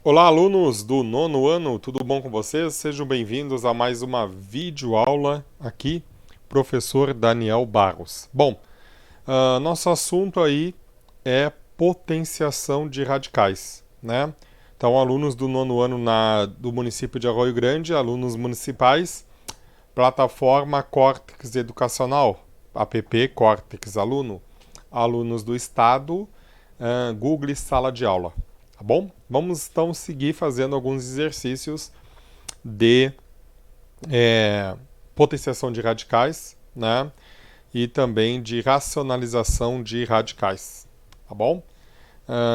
Olá, alunos do nono ano, tudo bom com vocês? Sejam bem-vindos a mais uma videoaula aqui, professor Daniel Barros. Bom, nosso assunto aí é potenciação de radicais, né? Então, alunos do nono ano do município de Arroio Grande, alunos municipais, plataforma Córtex Educacional, app Córtex Aluno, alunos do estado, Google Sala de Aula, tá bom? Vamos então seguir fazendo alguns exercícios de é, potenciação de radicais, né? E também de racionalização de radicais, tá bom?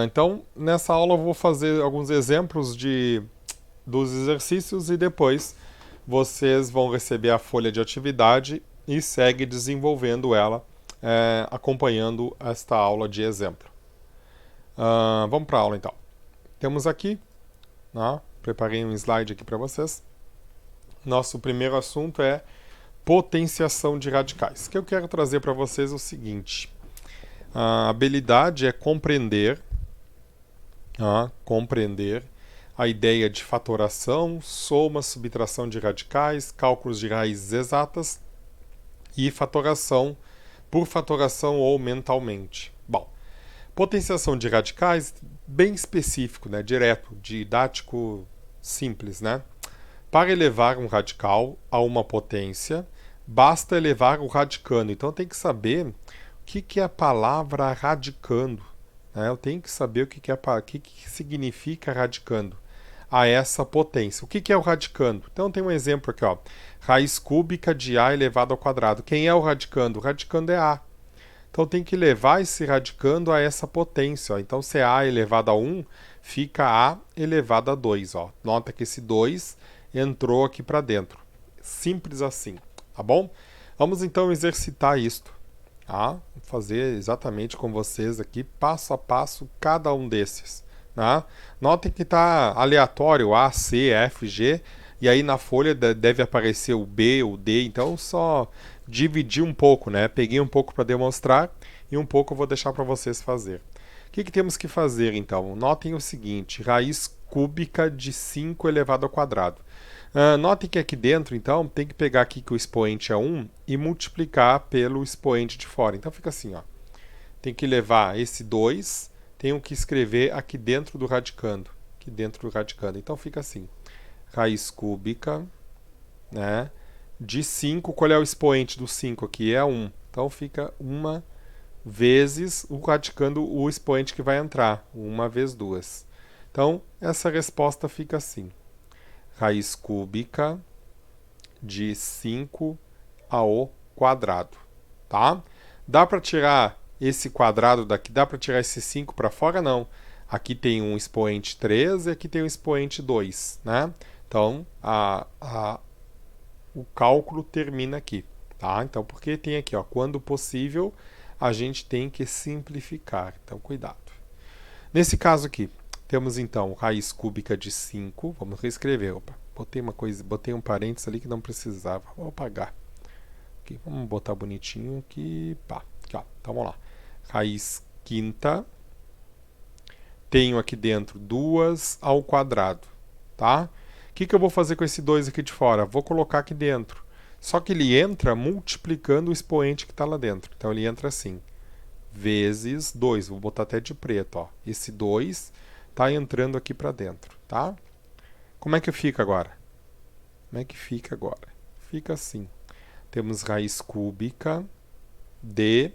Então, nessa aula eu vou fazer alguns exemplos dos exercícios e depois vocês vão receber a folha de atividade e segue desenvolvendo ela, acompanhando esta aula de exemplo. Vamos para a aula então. Temos aqui, né, preparei um slide aqui para vocês. Nosso primeiro assunto é potenciação de radicais. O que eu quero trazer para vocês é o seguinte: a habilidade é compreender a ideia de fatoração, soma, subtração de radicais, cálculos de raízes exatas e fatoração por fatoração ou mentalmente. Bom, potenciação de radicais, bem específico, né? Direto, didático, simples, né? Para elevar um radical a uma potência, basta elevar o radicando. Então tem que saber o que é a palavra radicando. Né? Eu tenho que saber o que significa radicando a essa potência. O que é o radicando? Então tem um exemplo aqui, ó. Raiz cúbica de A elevado ao quadrado. Quem é o radicando? O radicando é A. Então tem que levar esse radicando a essa potência. Ó. Então se é A elevado a 1, fica A elevado a 2. Ó. Nota que esse 2 entrou aqui para dentro. Simples assim, tá bom? Vamos então exercitar isto. Tá? Vou fazer exatamente com vocês aqui, passo a passo, cada um desses. Tá? Notem que está aleatório A, C, F, G, e aí na folha deve aparecer o B, o D, então só dividi um pouco, né? Peguei um pouco para demonstrar e um pouco eu vou deixar para vocês fazer. O que temos que fazer então? Notem o seguinte: raiz cúbica de 5 elevado ao quadrado. Notem que aqui dentro, então, tem que pegar aqui que o expoente é 1 e multiplicar pelo expoente de fora. Então fica assim, ó. Tem que levar esse 2, tenho que escrever aqui dentro do radicando. Aqui dentro do radicando. Então fica assim. Raiz cúbica, né? De 5, qual é o expoente do 5 aqui? É 1. Então fica 1 vezes o radicando o expoente que vai entrar. 1 vezes 2. Então, essa resposta fica assim. Raiz cúbica de 5 ao quadrado, tá? Dá para tirar esse quadrado daqui? Dá para tirar esse 5 para fora? Não. Aqui tem um expoente 3 e aqui tem um expoente 2, né? Então, o cálculo termina aqui, tá? Então, porque tem aqui, ó, quando possível, a gente tem que simplificar. Então, cuidado. Nesse caso aqui, temos então raiz cúbica de 5. Vamos reescrever. Opa, botei um parênteses ali que não precisava. Vou apagar. Aqui, vamos botar bonitinho aqui. Pá, aqui, ó. Então vamos lá. Raiz quinta. Tenho aqui dentro 2 ao quadrado. Tá? O que eu vou fazer com esse 2 aqui de fora? Vou colocar aqui dentro. Só que ele entra multiplicando o expoente que está lá dentro. Então ele entra assim. Vezes 2. Vou botar até de preto. Ó. Esse 2 está entrando aqui para dentro. Tá? Como é que fica agora? Como é que fica agora? Fica assim. Temos raiz cúbica de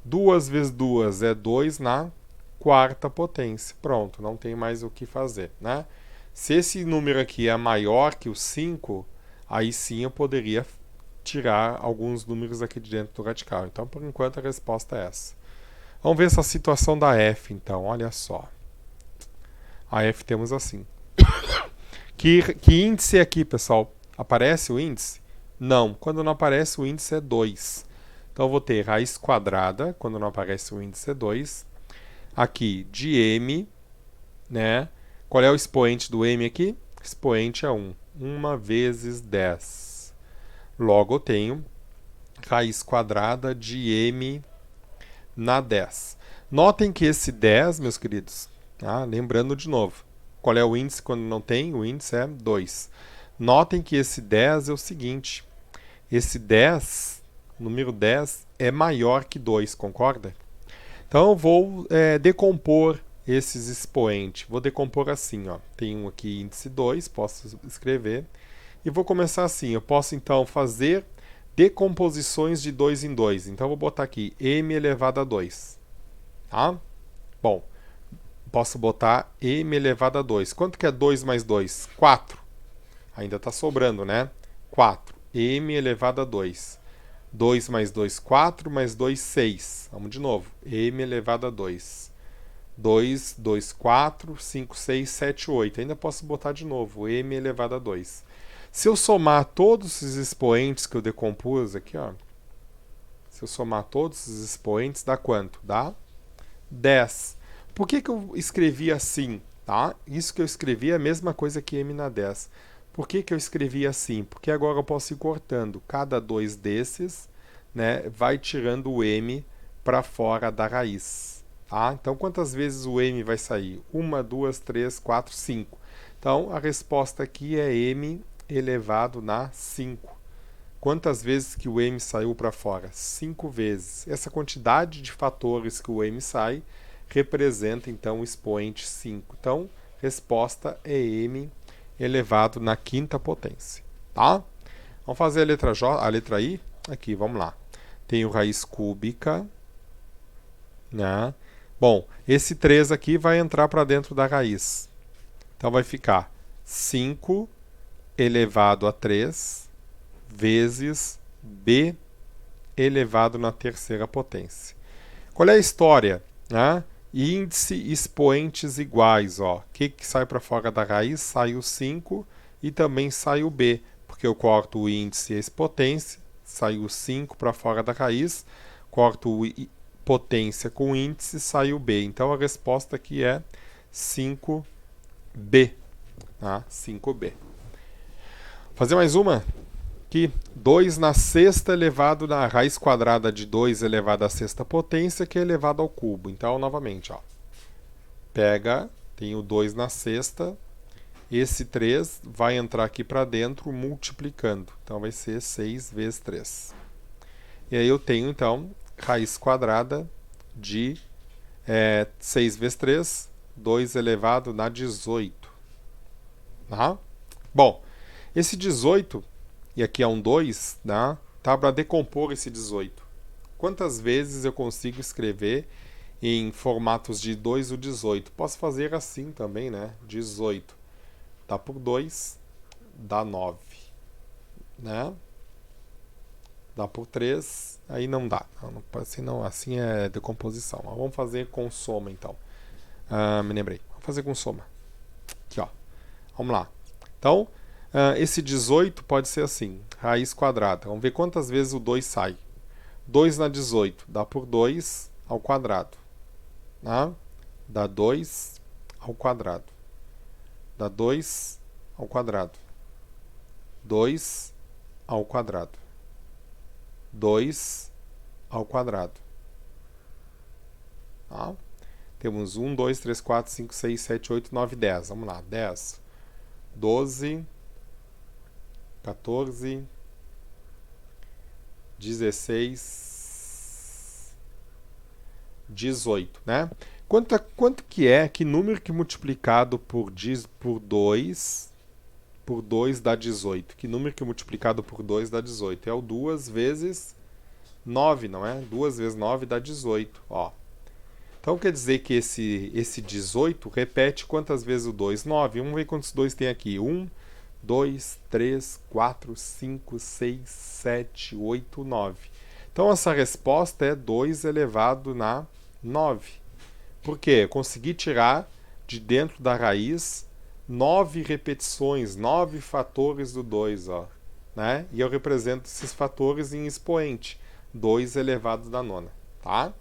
2 vezes 2 é 2 na quarta potência. Pronto, não tem mais o que fazer, né? Se esse número aqui é maior que o 5, aí sim eu poderia tirar alguns números aqui de dentro do radical. Então, por enquanto, a resposta é essa. Vamos ver essa situação da F, então. Olha só. A F temos assim. Que índice é aqui, pessoal? Aparece o índice? Não. Quando não aparece o índice é 2. Então eu vou ter raiz quadrada, quando não aparece o índice é 2. Aqui de m, né? Qual é o expoente do m aqui? Expoente é 1. 1 vezes 10. Logo eu tenho raiz quadrada de m na 10. Notem que esse 10, meus queridos, lembrando de novo, Qual é o índice quando não tem? O índice é 2. Notem que esse 10 é o seguinte. Esse 10, o número 10, é maior que 2, concorda? Então eu vou decompor esses expoentes. Vou decompor assim, ó. Tem um aqui, índice 2, posso escrever. E vou começar assim. Eu posso então fazer decomposições de 2 em 2. Então eu vou botar aqui m elevado a 2. Tá? Bom, posso botar m elevado a 2. Quanto que é 2 mais 2? 4. Ainda está sobrando, né? 4. M elevado a 2. 2 mais 2, 4, mais 2, 6. Vamos de novo. M elevado a 2. 2, 2, 4, 5, 6, 7, 8. Ainda posso botar de novo. M elevado a 2. Se eu somar todos os expoentes que eu decompus aqui, ó. Se eu somar todos os expoentes, dá quanto? Dá 10. Por que eu escrevi assim? Tá? Isso que eu escrevi é a mesma coisa que m na 10. Por que eu escrevi assim? Porque agora eu posso ir cortando. Cada 2 desses, né, vai tirando o m para fora da raiz. Tá? Então, quantas vezes o m vai sair? 1, 2, 3, 4, 5. Então, a resposta aqui é m elevado na 5. Quantas vezes que o m saiu para fora? 5 vezes. Essa quantidade de fatores que o m sai representa, então, o expoente 5. Então, resposta é m elevado na quinta potência. Tá? Vamos fazer a letra J, a letra I? Aqui, vamos lá. Tenho raiz cúbica. Né? Bom, esse 3 aqui vai entrar para dentro da raiz. Então, vai ficar 5 elevado a 3 vezes b elevado na terceira potência. Qual é a história? Né? Índice expoentes iguais. O que sai para fora da raiz? Sai o 5 e também sai o b, porque eu corto o índice e a potência, sai o 5 para fora da raiz, corto o potência com o índice, sai o b. Então a resposta aqui é 5b. Tá? 5b. Fazer mais uma? Aqui, 2 na sexta elevado na raiz quadrada de 2 elevado à sexta potência, que é elevado ao cubo. Então, novamente, ó, pega, tem o 2 na sexta, esse 3 vai entrar aqui para dentro multiplicando. Então, vai ser 6 vezes 3. E aí eu tenho, então, raiz quadrada de 6 vezes 3, 2 elevado na 18. Tá? Bom, esse 18... e aqui é um 2, tá? Tá para decompor esse 18. Quantas vezes eu consigo escrever em formatos de 2 o 18? Posso fazer assim também, né? 18. Dá por 2, dá 9. Né? Dá por 3, aí não dá. Assim é decomposição. Vamos fazer com soma, então. Me lembrei. Vamos fazer com soma. Aqui, ó. Vamos lá. Então... esse 18 pode ser assim, raiz quadrada. Vamos ver quantas vezes o 2 sai. 2 na 18 dá por 2 ao quadrado. Tá? Dá 2 ao quadrado. Dá 2 ao quadrado. 2 ao quadrado. 2 ao quadrado. Tá? Temos 1, 2, 3, 4, 5, 6, 7, 8, 9, 10. Vamos lá. 10, 12... 14, 16, 18, né? Quanto que é, que número que multiplicado por 2 dá 18? Que número que multiplicado por 2 dá 18? É o 2 vezes 9, não é? 2 vezes 9 dá 18, ó. Então quer dizer que esse 18 repete quantas vezes o 2? 9. Vamos ver quantos 2 tem aqui. 1, 2, 3, 4, 5, 6, 7, 8, 9. Então, essa resposta é 2 elevado na 9. Por quê? Eu consegui tirar de dentro da raiz 9 repetições, 9 fatores do 2. Ó, né? E eu represento esses fatores em expoente. 2 elevado da nona. Tá?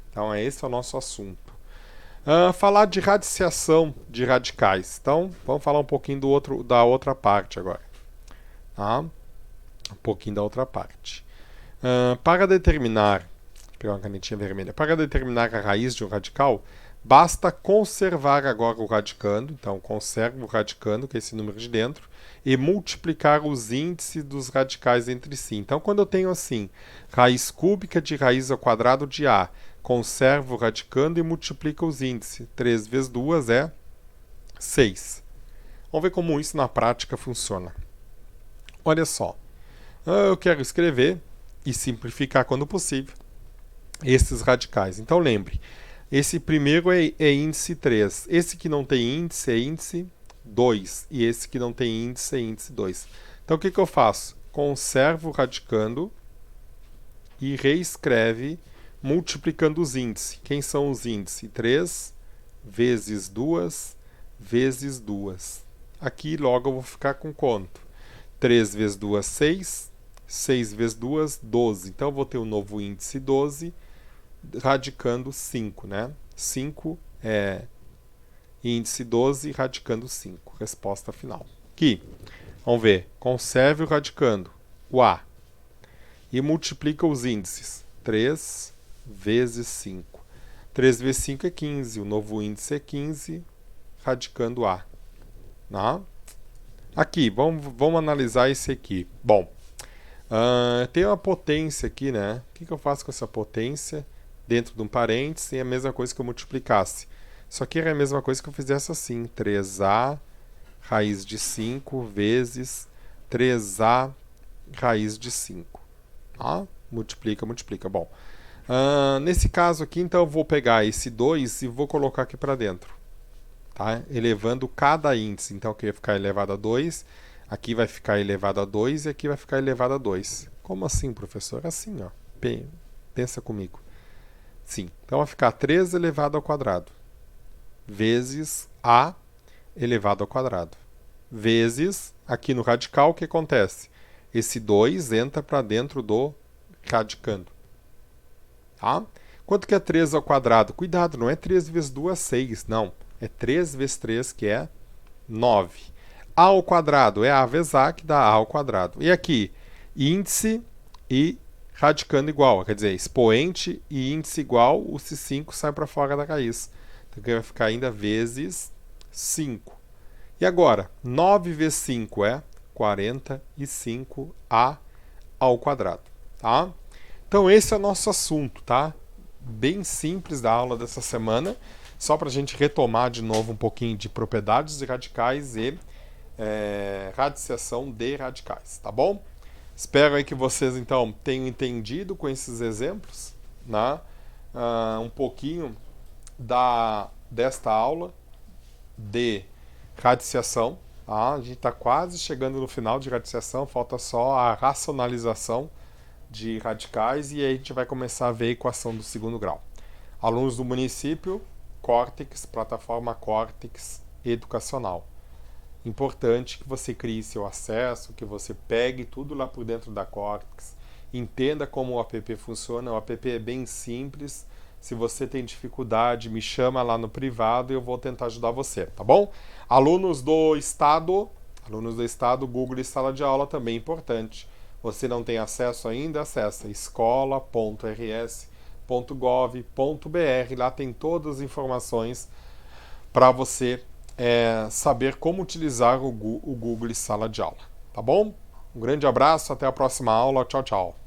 Então, esse é o nosso assunto. Falar de radiciação de radicais. Então, vamos falar um pouquinho da outra parte agora. Tá? Um pouquinho da outra parte. Para determinar, vou pegar uma canetinha vermelha, para determinar a raiz de um radical, Basta conservar agora o radicando, então conserva o radicando, que é esse número de dentro, e multiplicar os índices dos radicais entre si. Então, quando eu tenho assim, raiz cúbica de raiz ao quadrado de A, conservo o radicando e multiplico os índices. 3 vezes 2 é 6. Vamos ver como isso na prática funciona. Olha só, eu quero escrever e simplificar quando possível esses radicais. Então lembre, esse primeiro é índice 3. Esse que não tem índice é índice 2. E esse que não tem índice é índice 2. Então o que eu faço? Conservo o radicando e reescreve multiplicando os índices. Quem são os índices? 3 vezes 2 vezes 2. Aqui logo eu vou ficar com quanto? 3 vezes 2, 6. 6 vezes 2, 12. Então eu vou ter um novo índice 12 radicando 5, né? 5 é índice 12 radicando 5. Resposta final. Aqui, vamos ver. Conserve o radicando, o A. E multiplica os índices. 3 vezes 5. 3 vezes 5 é 15. O novo índice é 15 radicando A. Não? Aqui, vamos analisar esse aqui. Bom, tem uma potência aqui, né? O que eu faço com essa potência? Dentro de um parênteses, é a mesma coisa que eu multiplicasse. Isso aqui era a mesma coisa que eu fizesse assim. 3A raiz de 5 vezes 3A raiz de 5. Tá? Multiplica, multiplica. Bom, nesse caso aqui, então, eu vou pegar esse 2 e vou colocar aqui para dentro. Tá? Elevando cada índice. Então, aqui vai ficar elevado a 2, aqui vai ficar elevado a 2 e aqui vai ficar elevado a 2. Como assim, professor? Assim, ó. Pensa comigo. Sim, então vai ficar 3 elevado ao quadrado vezes A elevado ao quadrado vezes, aqui no radical, o que acontece? Esse 2 entra para dentro do radicando. Tá? Quanto que é 3 ao quadrado? Cuidado, não é 3 vezes 2, 6, não. É 3 vezes 3, que é 9. A ao quadrado é A vezes A, que dá A ao quadrado. E aqui, índice e radicando igual, quer dizer, expoente e índice igual, o C5 sai para fora da raiz. Então aqui vai ficar ainda vezes 5. E agora, 9 vezes 5 é 45A ao quadrado. Tá? Então esse é o nosso assunto, tá? Bem simples da aula dessa semana, só para a gente retomar de novo um pouquinho de propriedades de radicais e radiciação de radicais, tá bom? Espero aí que vocês, então, tenham entendido com esses exemplos, né? Um pouquinho desta aula de radiciação. Tá? A gente está quase chegando no final de radiciação, falta só a racionalização de radicais e aí a gente vai começar a ver a equação do segundo grau. Alunos do município, Córtex, plataforma Córtex Educacional. Importante que você crie seu acesso, que você pegue tudo lá por dentro da Córtex, entenda como o app funciona. O app é bem simples. Se você tem dificuldade, me chama lá no privado e eu vou tentar ajudar você, tá bom? Alunos do Estado, Google e Sala de Aula também é importante. Você não tem acesso ainda? Acessa escola.rs.gov.br. Lá tem todas as informações para você saber como utilizar o Google e Sala de Aula. Tá bom? Um grande abraço, até a próxima aula. Tchau, tchau.